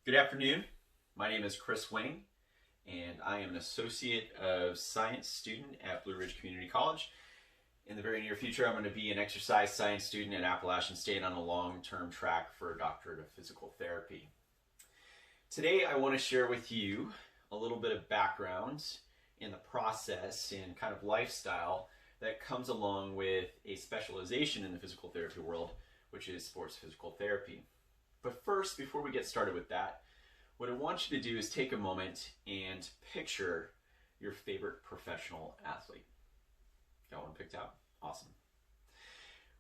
Good afternoon. My name is Chris Wayne, and I am an Associate of Science student at Blue Ridge Community College. In the very near future, I'm going to be an exercise science student at Appalachian State on a long-term track for a doctorate of physical therapy. Today, I want to share with you a little bit of background in the process and kind of lifestyle that comes along with a specialization in the physical therapy world, which is sports physical therapy. But first, before we get started with that, what I want you to do is take a moment and picture your favorite professional athlete. Got one picked out? Awesome.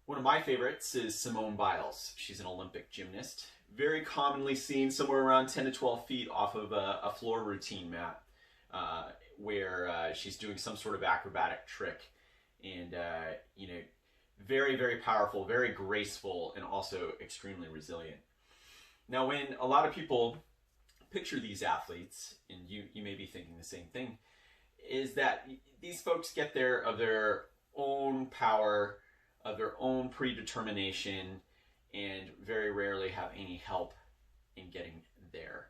One of my favorites is Simone Biles. She's an Olympic gymnast, very commonly seen somewhere around 10 to 12 feet off of a floor routine mat where she's doing some sort of acrobatic trick. And, very, very powerful, very graceful, and also extremely resilient. Now, when a lot of people picture these athletes, and you may be thinking the same thing, is that these folks get there of their own power, of their own predetermination, and very rarely have any help in getting there.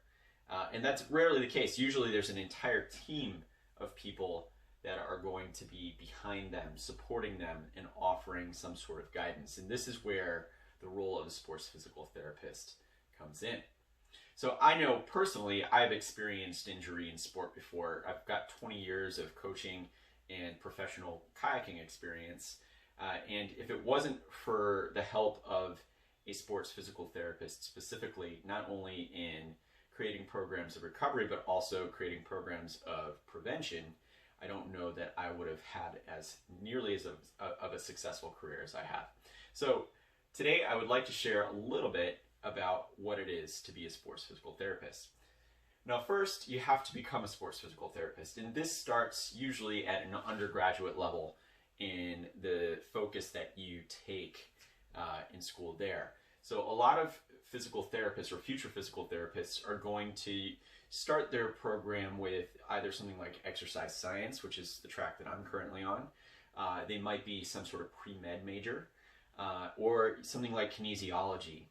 And that's rarely the case. Usually there's an entire team of people that are going to be behind them, supporting them, and offering some sort of guidance. And this is where the role of a sports physical therapist comes in. So I know personally I've experienced injury in sport before. I've got 20 years of coaching and professional kayaking experience. And if it wasn't for the help of a sports physical therapist specifically, not only in creating programs of recovery, but also creating programs of prevention, I don't know that I would have had as nearly as of a successful career as I have. So today I would like to share a little bit about what it is to be a sports physical therapist. Now, first, you have to become a sports physical therapist, and this starts usually at an undergraduate level in the focus that you take in school there. So a lot of physical therapists or future physical therapists are going to start their program with either something like exercise science, which is the track that I'm currently on. They might be some sort of pre-med major, or something like kinesiology.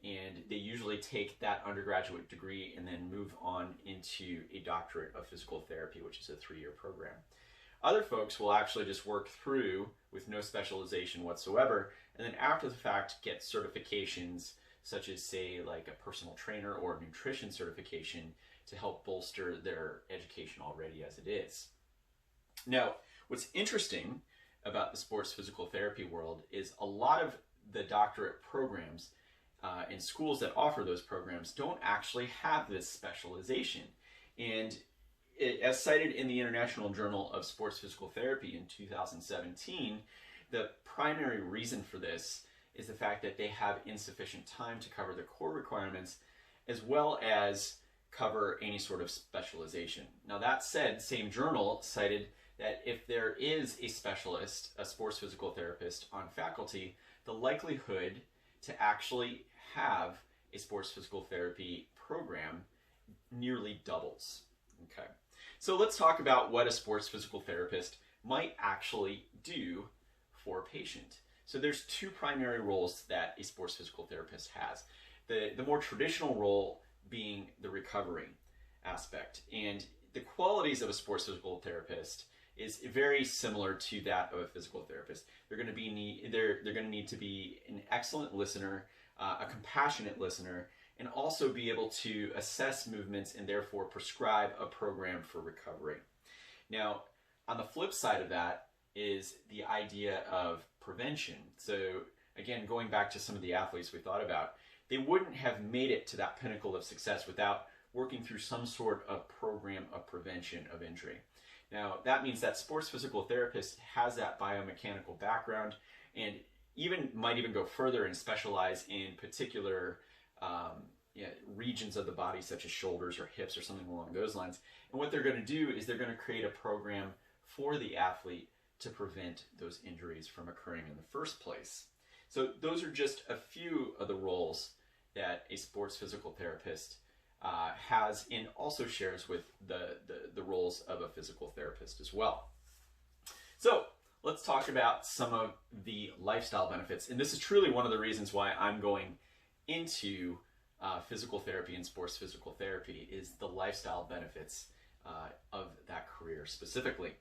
And they usually take that undergraduate degree and then move on into a doctorate of physical therapy, which is a 3-year program. Other folks will actually just work through with no specialization whatsoever, and then after the fact get certifications such as, say, like a personal trainer or a nutrition certification to help bolster their education already as it is. Now, what's interesting about the sports physical therapy world is a lot of the doctorate programs in schools that offer those programs don't actually have this specialization. And as cited in the International Journal of Sports Physical Therapy in 2017, the primary reason for this is the fact that they have insufficient time to cover the core requirements as well as cover any sort of specialization. Now, that said, same journal cited that if there is a specialist, a sports physical therapist on faculty, the likelihood to actually have a sports physical therapy program nearly doubles. Okay, so let's talk about what a sports physical therapist might actually do for a patient. So there's two primary roles that a sports physical therapist has. The more traditional role being the recovery aspect, and the qualities of a sports physical therapist is very similar to that of a physical therapist. They're going to need to be an excellent listener, a compassionate listener, and also be able to assess movements and therefore prescribe a program for recovery. Now, on the flip side of that is the idea of prevention. So again, going back to some of the athletes we thought about, they wouldn't have made it to that pinnacle of success without working through some sort of program of prevention of injury. Now, that means that sports physical therapist has that biomechanical background and might even go further and specialize in particular regions of the body, such as shoulders or hips or something along those lines. And what they're going to do is they're going to create a program for the athlete to prevent those injuries from occurring in the first place. So those are just a few of the roles that a sports physical therapist has and also shares with the roles of a physical therapist as well. So let's talk about some of the lifestyle benefits. And this is truly one of the reasons why I'm going into physical therapy and sports physical therapy is the lifestyle benefits of that career specifically.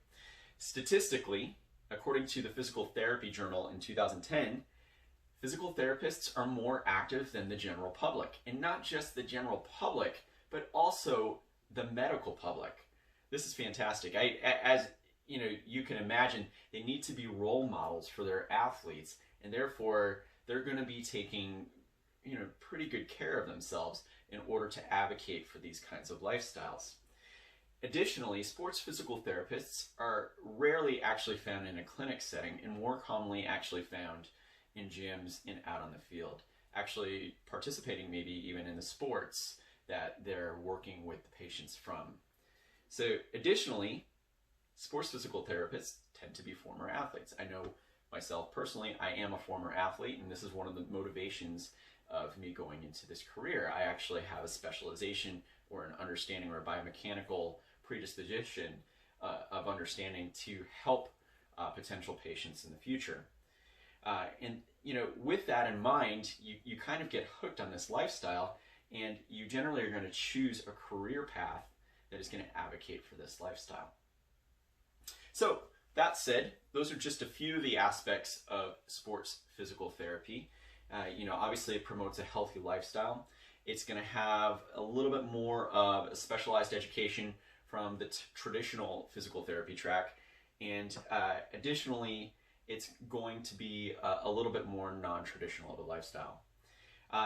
Statistically, according to the Physical Therapy Journal in 2010, physical therapists are more active than the general public. And not just the general public, but also the medical public. This is fantastic. As you know, you can imagine, they need to be role models for their athletes, and therefore they're going to be taking, pretty good care of themselves in order to advocate for these kinds of lifestyles. Additionally, sports physical therapists are rarely actually found in a clinic setting and more commonly actually found in gyms and out on the field, actually participating maybe even in the sports that they're working with the patients from. So additionally, sports physical therapists tend to be former athletes. I know myself personally, I am a former athlete, and this is one of the motivations of me going into this career. I actually have a specialization or an understanding or a biomechanical predisposition of understanding to help potential patients in the future. And with that in mind, you kind of get hooked on this lifestyle, and you generally are going to choose a career path that is going to advocate for this lifestyle. So that said, those are just a few of the aspects of sports physical therapy. Obviously it promotes a healthy lifestyle. It's going to have a little bit more of a specialized education from the traditional physical therapy track. And additionally, it's going to be a little bit more non-traditional of a lifestyle.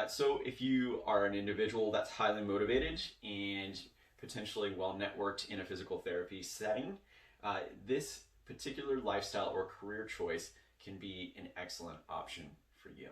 So if you are an individual that's highly motivated and potentially well-networked in a physical therapy setting, this particular lifestyle or career choice can be an excellent option for you.